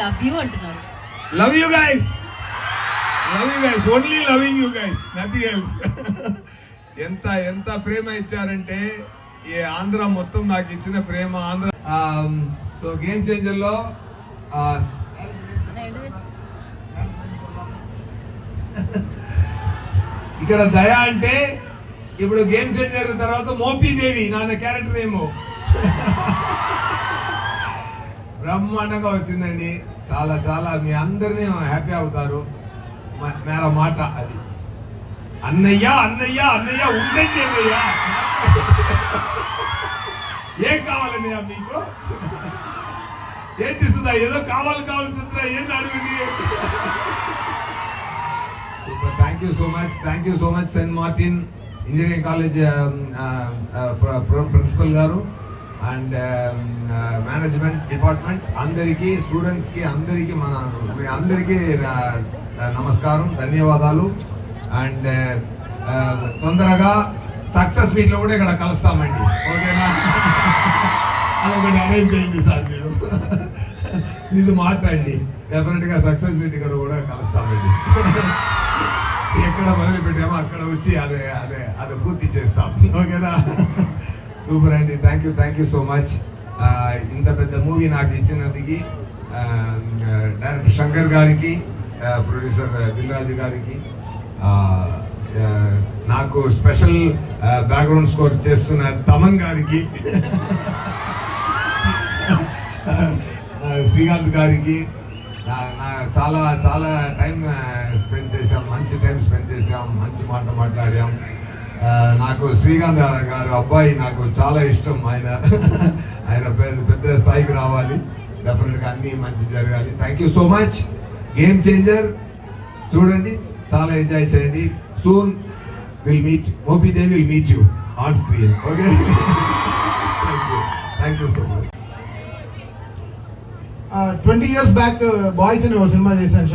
Love you అంటున్నారు. Love you guys, only loving you guys, nothing else. ఎంత ఎంత ప్రేమ ఇచ్చారంటే ఈ ఆంధ్ర మొత్తం నాకు ఇచ్చిన ప్రేమ ఆంధ్ర. సో గేమ్ చేంజర్ లో ఇక్కడ దయ అంటే ఇప్పుడు గేమ్ చేంజర్ తర్వాత మోపీదేవి నాన్న క్యారెక్టర్ ఏమో బ్రహ్మాండంగా వచ్చిందండి. చాలా చాలా మీ అందరినీ హ్యాపీ అవుతారు. మేర మాట అది. అన్నయ్య అన్నయ్య అన్నయ్య ఉండండి అన్నయ్య. ఏం కావాలన్నయ్య మీకు? ఏంటి సుధా ఏదో కావాలి సుధా ఏంటి అడగండి. Super, thank you so much Saint Martin engineering college principal గారు అండ్ మేనేజ్మెంట్ డిపార్ట్మెంట్ అందరికీ, స్టూడెంట్స్కి అందరికీ మీ అందరికీ నమస్కారం, ధన్యవాదాలు. అండ్ తొందరగా సక్సెస్ మీట్లో కూడా ఇక్కడ కలుస్తామండి, ఓకేనా? అదొకటి అరేంజ్ చేయండి సార్ మీరు. ఇది మాట్లాడండి, డెఫినెట్గా సక్సెస్ మీట్ ఇక్కడ కూడా కలుస్తామండి. ఎక్కడ మొదలు పెట్టామో అక్కడ వచ్చి అదే పూర్తి చేస్తాం, ఓకేనా? సూపర్ అండి, థ్యాంక్ యూ సో మచ్. ఇంత పెద్ద మూవీ నాకు ఇచ్చినందుకు డైరెక్టర్ శంకర్ గారికి, ప్రొడ్యూసర్ దిల్ రాజు గారికి, నాకు స్పెషల్ బ్యాక్గ్రౌండ్ స్కోర్ చేస్తున్న తమన్ గారికి, శ్రీకాంత్ గారికి చాలా చాలా టైం స్పెండ్ చేసాం, మంచి టైం స్పెండ్ చేసాం, మంచి మాట మాట్లాడాం. నాకు శ్రీకాంత్ గారు అబ్బాయి నాకు చాలా ఇష్టం. ఆయన పెద్ద స్థాయికి రావాలి, డెఫినెట్గా అన్నీ మంచి జరగాలి. Thank you so much. Game changer చూడండి, చాలా ఎంజాయ్ చేయండి. Soon will meet Mopidevi, will meet you on screen, okay? Thank you so much. 20 years back boys అని ఒక సినిమా చేశాను.